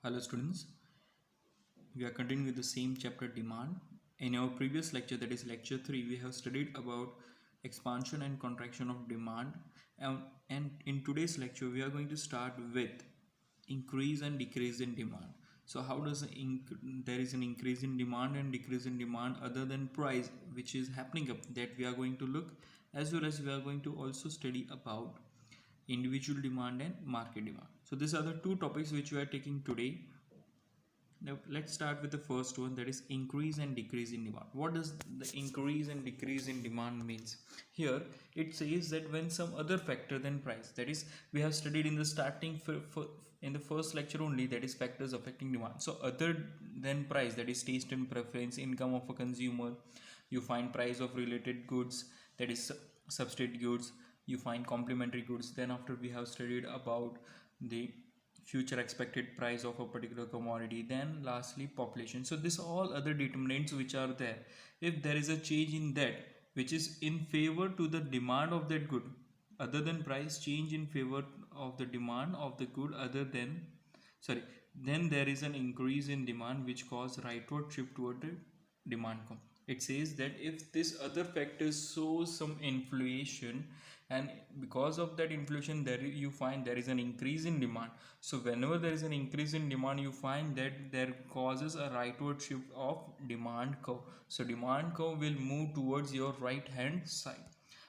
Hello students, we are continuing with the same chapter demand. In our previous lecture, that is lecture 3, we have studied about expansion and contraction of demand, and in today's lecture we are going to start with increase and decrease in demand. So how does there is an increase in demand and decrease in demand other than price which is happening up, that we are going to look, as well as we are going to also study about individual demand and market demand. So these are the two topics which we are taking today. Now let's start with the first one, that is increase and decrease in demand. What does the increase and decrease in demand means? Here it says that when some other factor than price, that is we have studied in the starting in the first lecture only, that is factors affecting demand. So other than price, that is taste and preference, income of a consumer, you find price of related goods, that is substitute goods, you find complementary goods. Then after we have studied about the future expected price of a particular commodity, then lastly population. So this all other determinants which are there, if there is a change in that which is in favor to the demand of that good other than price, change in favor of the demand of the good other than then there is an increase in demand which cause rightward shift toward the demand curve. It says that if this other factors show some inflation, and because of that inflation there you find there is an increase in demand. So whenever there is an increase in demand, you find that there causes a rightward shift of demand curve. So demand curve will move towards your right hand side.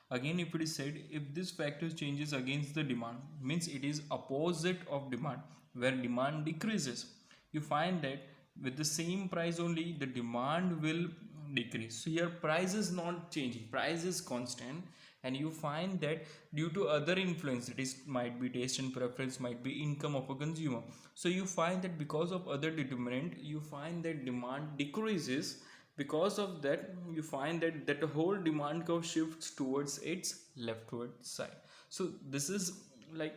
Again, if it is said, if this factor changes against the demand, means it is opposite of demand, where demand decreases, you find that with the same price only the demand will decrease. So here price is not changing, price is constant, and you find that due to other influence, it is might be taste and preference, might be income of a consumer. So you find that because of other determinant, you find that demand decreases. Because of that, you find that the whole demand curve shifts towards its leftward side. So this is like,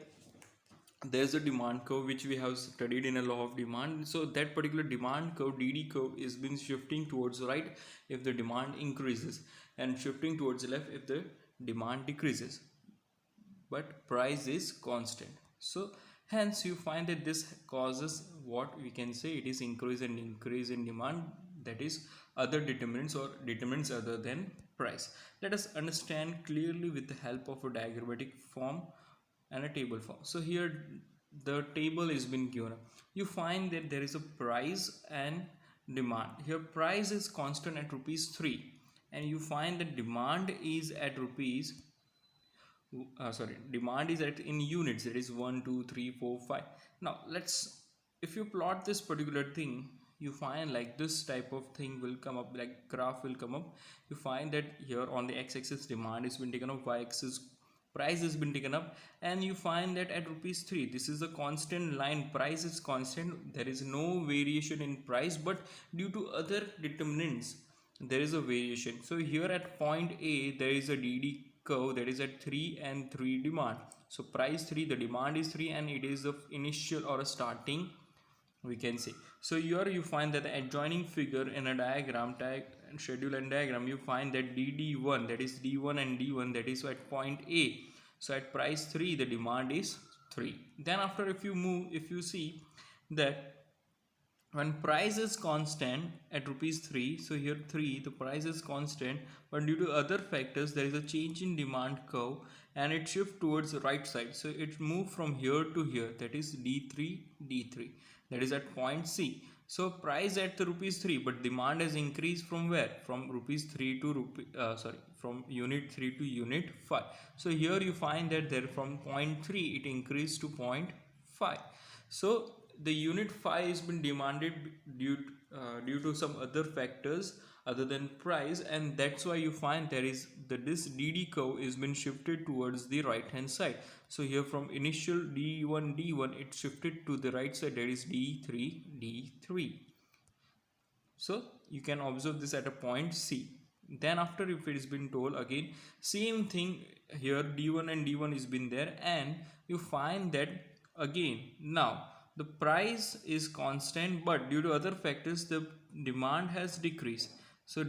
there's a demand curve which we have studied in a law of demand. So that particular demand curve, dd curve, is been shifting towards right if the demand increases, and shifting towards left if the demand decreases, but price is constant. So hence you find that this causes what we can say, it is increase and increase in demand, that is other determinants or determinants other than price. Let us understand clearly with the help of a diagrammatic form and a table form. So here the table is been given. You find that there is a price and demand. Here price is constant at rupees 3, and you find that demand is at rupees demand is at in units, that is 1 2 3 4 5. Now let's, if you plot this particular thing, you find like this type of thing will come up, like graph will come up. You find that here on the x-axis demand has been taken up, y-axis price has been taken up, and you find that at rupees 3 this is a constant line, price is constant, there is no variation in price, but due to other determinants there is a variation. So here at point A there is a dd curve that is at 3 and 3 demand. So price 3, the demand is 3, and it is the initial or a starting, we can say. So here you find that the adjoining figure in a diagram, schedule and diagram, you find that dd1, that is d1 and d1, that is at point A. So at price 3 the demand is 3. Then after, if you move, if you see that when price is constant at rupees 3, so here 3 the price is constant, but due to other factors there is a change in demand curve, and it shifts towards the right side. So it moved from here to here, that is d3, that is at point C. So price at the rupees 3, but demand has increased from where, from rupees 3 to from unit 3 to unit 5. So here you find that there from point 3 it increased to point 5. So the unit 5 has been demanded due to some other factors other than price, and that's why you find there is this dd curve is been shifted towards the right hand side. So here from initial d1 it shifted to the right side, that is d3. So you can observe this at a point C. Then after, if it has been told again same thing, here d1 and d1 is been there, and you find that again now the price is constant, but due to other factors the demand has decreased. So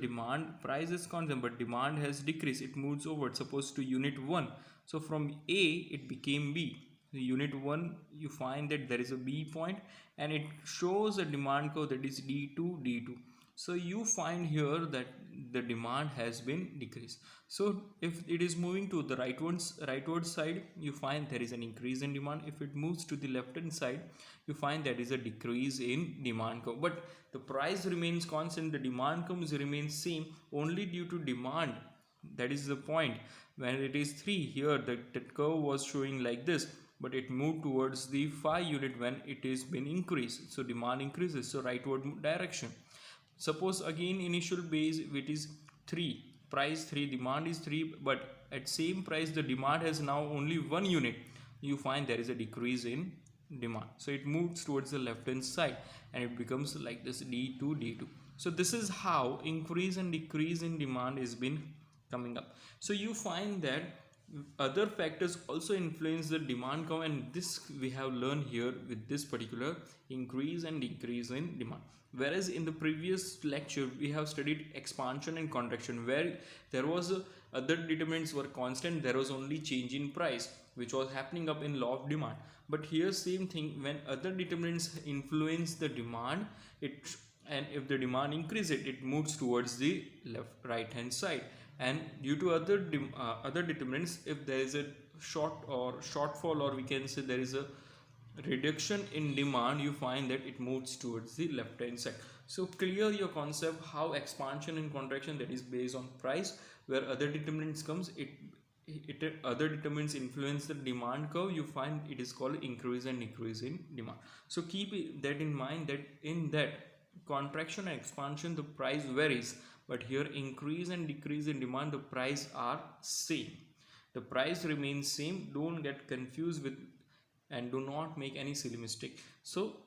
price is constant, but demand has decreased, it moves over, suppose to unit 1. So from A it became B. unit 1, you find that there is a B point and it shows a demand curve that is D2, D2. So you find here that the demand has been decreased. So if it is moving to the rightward side, you find there is an increase in demand. If it moves to the left hand side, you find there is a decrease in demand curve. But the price remains constant, the demand curve remains same only due to demand. That is the point. When it is 3 here, that curve was showing like this, but it moved towards the 5 unit when it is been increased. So demand increases, so rightward direction. Suppose again initial base it is 3, price 3, demand is 3, but at same price the demand has now only 1 unit. You find there is a decrease in demand. So it moves towards the left hand side and it becomes like this D2, D2. So this is how increase and decrease in demand is been coming up. So you find that other factors also influence the demand curve, and this we have learned here with this particular increase and decrease in demand. Whereas in the previous lecture we have studied expansion and contraction, where there was other determinants were constant, there was only change in price which was happening up in law of demand. But here same thing, when other determinants influence the demand, it and if the demand increases, it moves towards the right hand side. And due to other determinants, if there is a shortfall, or we can say there is a reduction in demand, you find that it moves towards the left hand side. So clear your concept how expansion and contraction, that is based on price, where other determinants comes, it other determinants influence the demand curve, you find it is called increase and decrease in demand. So keep that in mind, that in that contraction and expansion the price varies, but here increase and decrease in demand the price are same, the price remains same. Don't get confused with and do not make any silly mistake. So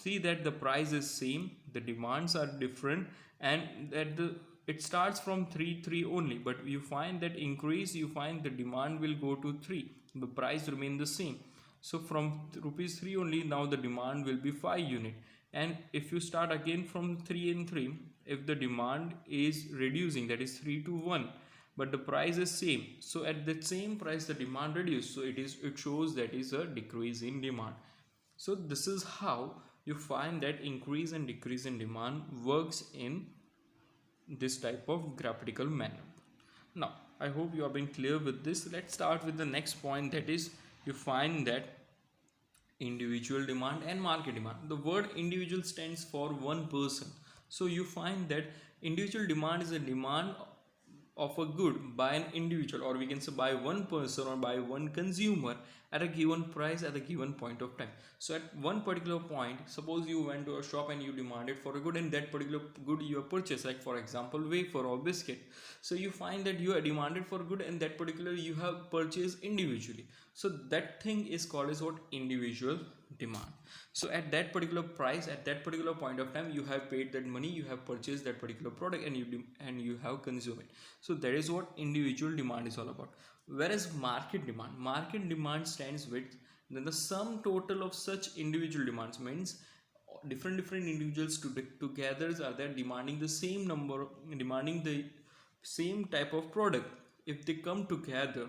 see that the price is same, the demands are different, and that it starts from 3 only, but you find that increase, you find the demand will go to 3, the price remain the same. So from rupees 3 only, now the demand will be 5 unit. And if you start again from 3 and 3, if the demand is reducing, that is 3 to 1, but the price is same, so at the same price the demand reduced, so it shows that is a decrease in demand. So this is how you find that increase and decrease in demand works in this type of graphical manner. Now I hope you have been clear with this. Let's start with the next point, that is you find that individual demand and market demand. The word individual stands for one person. So you find that individual demand is a demand of a good by an individual, or we can say by one person or by one consumer at a given price at a given point of time. So at one particular point, suppose you went to a shop and you demanded for a good, and that particular good you have purchased, like for example wafer or biscuit. So you find that you are demanded for good and that particular you have purchased individually. So that thing is called as what? Individual demand. So at that particular price, at that particular point of time, you have paid that money, you have purchased that particular product, and you have consumed it. So that is what individual demand is all about. Whereas market demand stands with then the sum total of such individual demands, means different individuals together are there demanding the same number, demanding the same type of product. If they come together,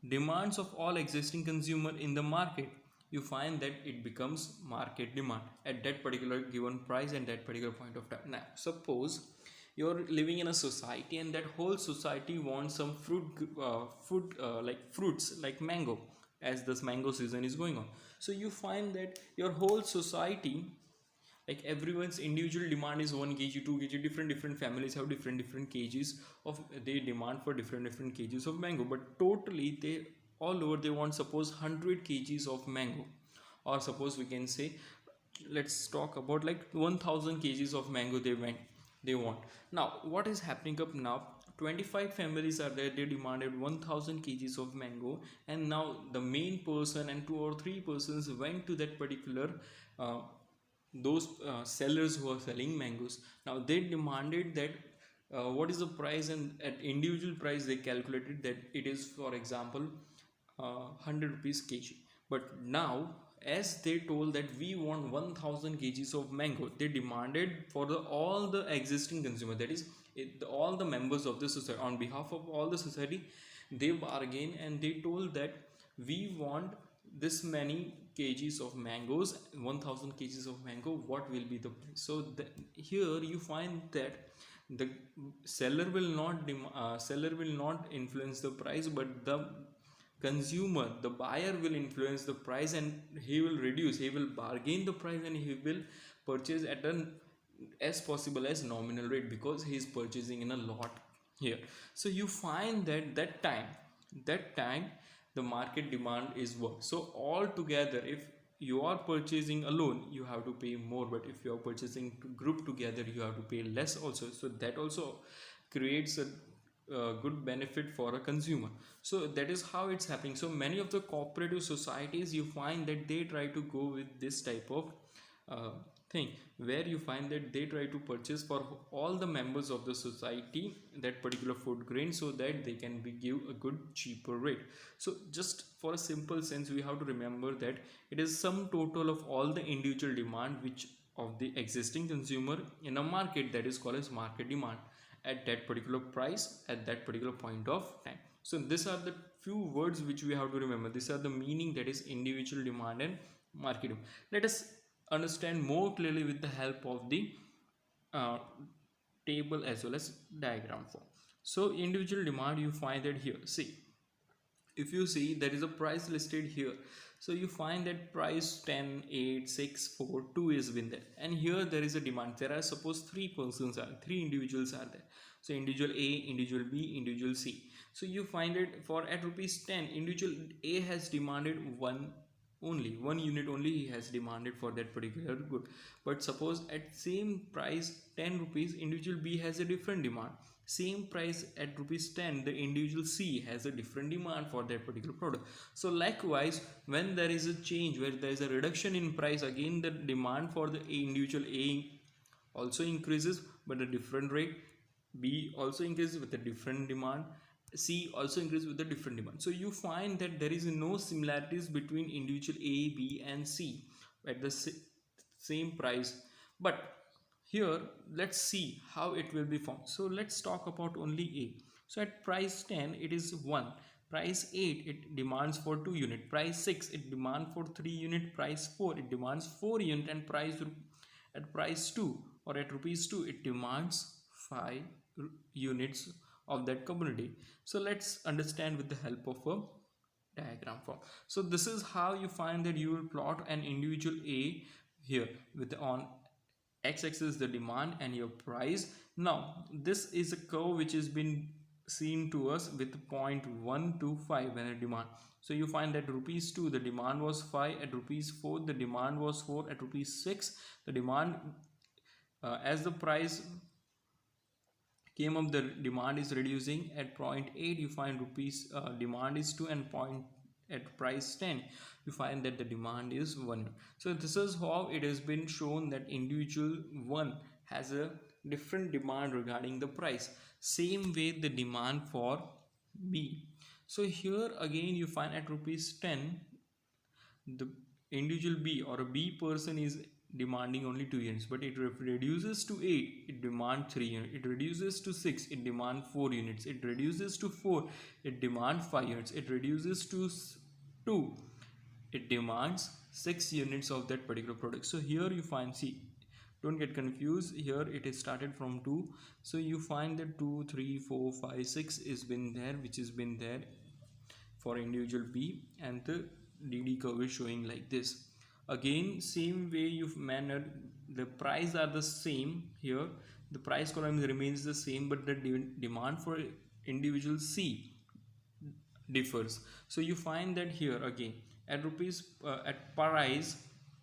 demands of all existing consumer in the market, you find that it becomes market demand at that particular given price and that particular point of time. Now suppose you're living in a society and that whole society wants some like fruits like mango, as this mango season is going on. So you find that your whole society, like everyone's individual demand is 1 kg, 2 kg, different families have different kgs of, they demand for different kgs of mango, but totally they all over they want suppose 100 kgs of mango, or suppose we can say, let's talk about like 1000 kgs of mango they want. Now what is happening up now, 25 families are there, they demanded 1000 kgs of mango, and now the main person and 2 or 3 persons went to that particular those sellers who are selling mangoes. Now they demanded that what is the price, and at individual price they calculated that it is for example 100 rupees kg. But now as they told that we want 1000 kgs of mango, they demanded for all the existing consumer, that is all the members of the society, on behalf of all the society, they bargain and they told that we want this many kgs of mangoes, 1000 kgs of mango, what will be the price? So here you find that the seller will not influence the price, but the consumer, the buyer, will influence the price, and he will bargain the price, and he will purchase at an as possible as nominal rate, because he is purchasing in a lot here. So you find that that time the market demand is work. So all together, if you are purchasing alone, you have to pay more, but if you are purchasing to group together, you have to pay less also. So that also creates a good benefit for a consumer. So that is how it's happening. So many of the cooperative societies, you find that they try to go with this type of uh, thing, where you find that they try to purchase for all the members of the society that particular food grain, so that they can give a good cheaper rate. So just for a simple sense, we have to remember that it is sum total of all the individual demand which of the existing consumer in a market, that is called as market demand, at that particular price at that particular point of time. So these are the few words which we have to remember. These are the meaning, that is individual demand and market demand. Let us understand more clearly with the help of the uh, table as well as diagram form. So individual demand, you find that here, see, if you see there is a price listed here, so you find that price 10, 8, 6, 4, 2 is been there, and here there is a demand. There are suppose three individuals are there. So individual A, individual B, individual C. So you find it for at rupees 10, individual A has demanded one unit only he has demanded for that particular good. But suppose at same price 10 rupees, individual B has a different demand. Same price at rupees 10, the individual C has a different demand for that particular product. So likewise, when there is a change, where there is a reduction in price, again the demand for the individual A also increases but a different rate, B also increases with a different demand, C also increases with a different demand. So you find that there is no similarities between individual A, B and C at the same price. But here let's see how it will be formed. So let's talk about only A. So at price 10 it is 1, price 8 it demands for 2 unit, price 6 it demands for 3 unit, price 4 it demands 4 unit, and at price 2 or at rupees 2 it demands 5 units of that commodity. So let's understand with the help of a diagram form. So this is how you find that you will plot an individual A here with on x-axis the demand and your price. Now this is a curve which has been seen to us with point 1 to 5 when a demand. So you find that rupees 2 the demand was 5, at rupees 4 the demand was 4, at rupees 6 the demand as the price came up, the demand is reducing. At point 8 you find rupees demand is 2, and point at price 10 you find that the demand is 1. So this is how it has been shown that individual 1 has a different demand regarding the price. Same way the demand for B. So here again you find at rupees 10 the individual B or a B person is demanding only 2 units, but it reduces to 8 it demands 3 units, it reduces to 6 it demands 4 units, it reduces to 4 it demands 5 units, it reduces to 2 it demands 6 units of that particular product. So here you find, see, don't get confused, here it is started from 2. So you find that 2, 3, 4, 5, 6 is been there, which has been there for individual B, and the DD curve is showing like this. Again same way you've mannered, the price are the same here, the price column remains the same, but the demand for individual C differs. So you find that here again at rupees at price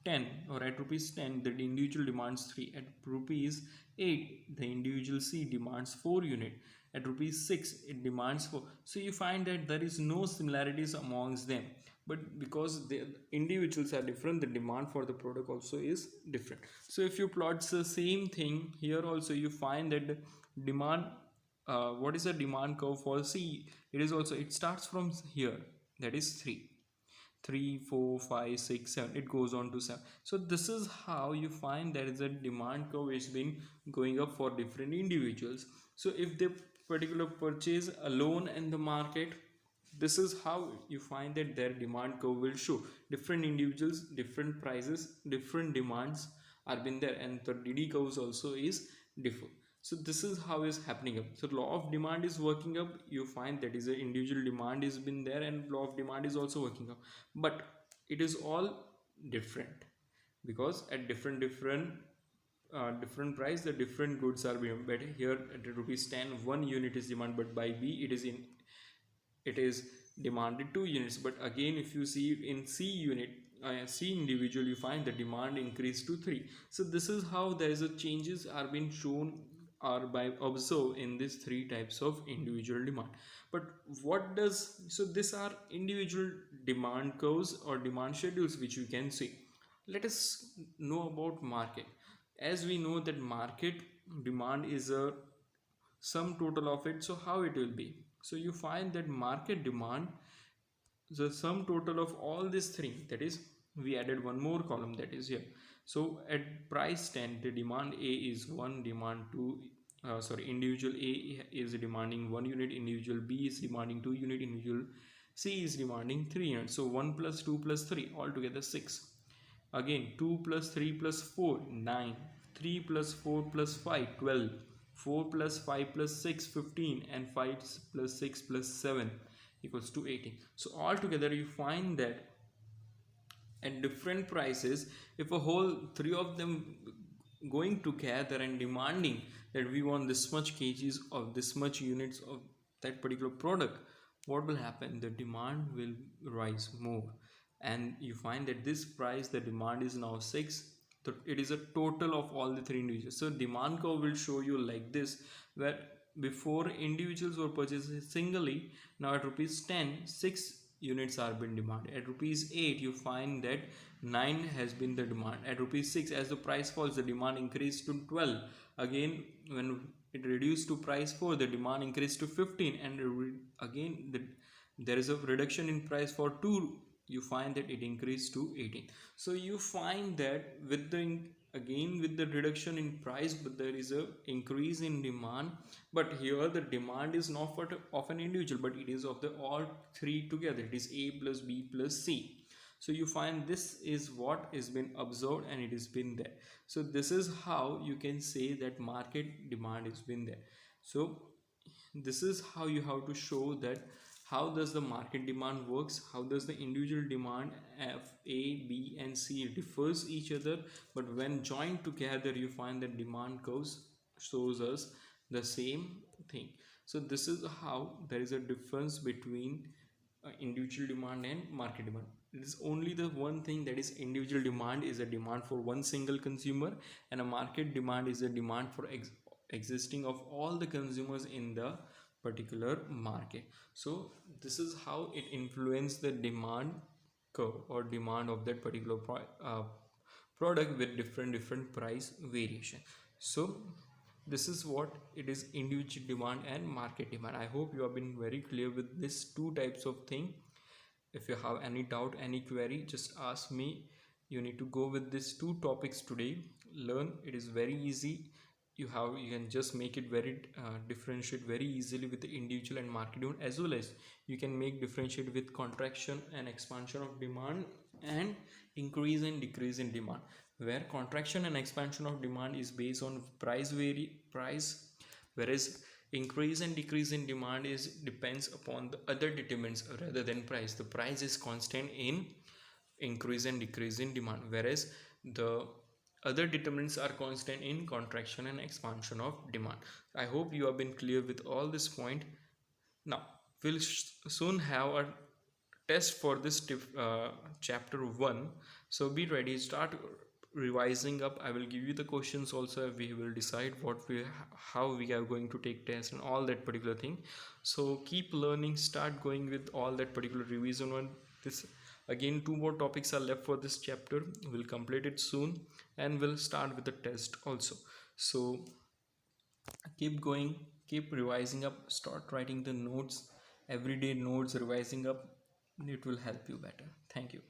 10 or at rupees 10 the individual demands 3, at rupees 8 the individual C demands 4 unit, at rupees 6 it demands 4. So you find that there is no similarities amongst them, but because the individuals are different, the demand for the product also is different. So if you plot the same thing here also, you find that the demand what is the demand curve for C? It is also, it starts from here, that is 3, 4, 5, 6, 7, it goes on to 7. So this is how you find there is a demand curve is been going up for different individuals. So if they particular purchase alone in the market, This is how you find that their demand curve will show different individuals, different prices, different demands are been there, and the dd curves also is differ. So this is how is happening up. So law of demand is working up, you find that is a individual demand is been there, and law of demand is also working up, but it is all different, because at different price the different goods are being, but here at rupees 10 one unit is demand, but by b it is demanded 2 units. But again if you see in c unit, c individual, you find the demand increased to 3. So this is how there is a changes are being shown or by observe in these three types of individual demand. But what does, so these are individual demand curves or demand schedules which you can see. Let us know about market. As we know that market demand is a sum total of it, so how it will be? So you find that market demand, the sum total of all these three, that is we added one more column that is here. So at price 10 the demand a is 1, demand 2, individual a is demanding 1 unit, individual b is demanding 2 unit, individual c is demanding 3 units. So 1 plus 2 plus 3 altogether 6. Again 2 plus 3 plus 4 9, 3 plus 4 plus 5 12, 4 plus 5 plus 6 15, and 5 plus 6 plus 7 equals to 18. So altogether you find that at different prices, if a whole three of them going together and demanding that we want this much kgs of this much units of that particular product, what will happen? The demand will rise more, and you find that this price the demand is now 6. So it is a total of all the three individuals. So demand curve will show you like this, where before individuals were purchasing singly, now at rupees 10 6 units are being demanded. At rupees 8 you find that 9 has been the demand. At rupees 6 as the price falls the demand increased to 12. Again when it reduced to price 4 the demand increased to 15, and again there is a reduction in price for 2, you find that it increased to 18. So you find that with the again with the reduction in price, but there is a increase in demand. But here the demand is not for of an individual, but it is of the all three together. It is a plus b plus c. So you find this is what is been observed and it has been there. So this is how you can say that market demand has been there. So this is how you have to show that how does the market demand works, how does the individual demand f a b and c differs each other, but when joined together you find that demand curves shows us the same thing. So this is how there is a difference between individual demand and market demand. It is only the one thing, that is individual demand is a demand for one single consumer, and a market demand is a demand for existing of all the consumers in the particular market. So this is how it influences the demand curve or demand of that particular product with different price variation. So this is what it is, individual demand and market demand. I hope you have been very clear with these two types of thing. If you have any doubt, any query, just ask me. You need to go with these two topics today. Learn, it is very easy. You can just make it very differentiate very easily with the individual and market demand, as well as you can make differentiate with contraction and expansion of demand and increase and decrease in demand, where contraction and expansion of demand is based on price, whereas increase and decrease in demand is depends upon the other determinants rather than price. The price is constant in increase and decrease in demand, whereas the other determinants are constant in contraction and expansion of demand. I hope you have been clear with all this point. Now we'll soon have a test for this chapter 1, so be ready, start revising up. I will give you the questions also. We will decide how we are going to take test and all that particular thing. So keep learning, start going with all that particular revision one. This again, 2 more topics are left for this chapter. We'll complete it soon and we'll start with the test also. So keep going, keep revising up, start writing the notes, everyday notes, revising up. It will help you better. Thank you.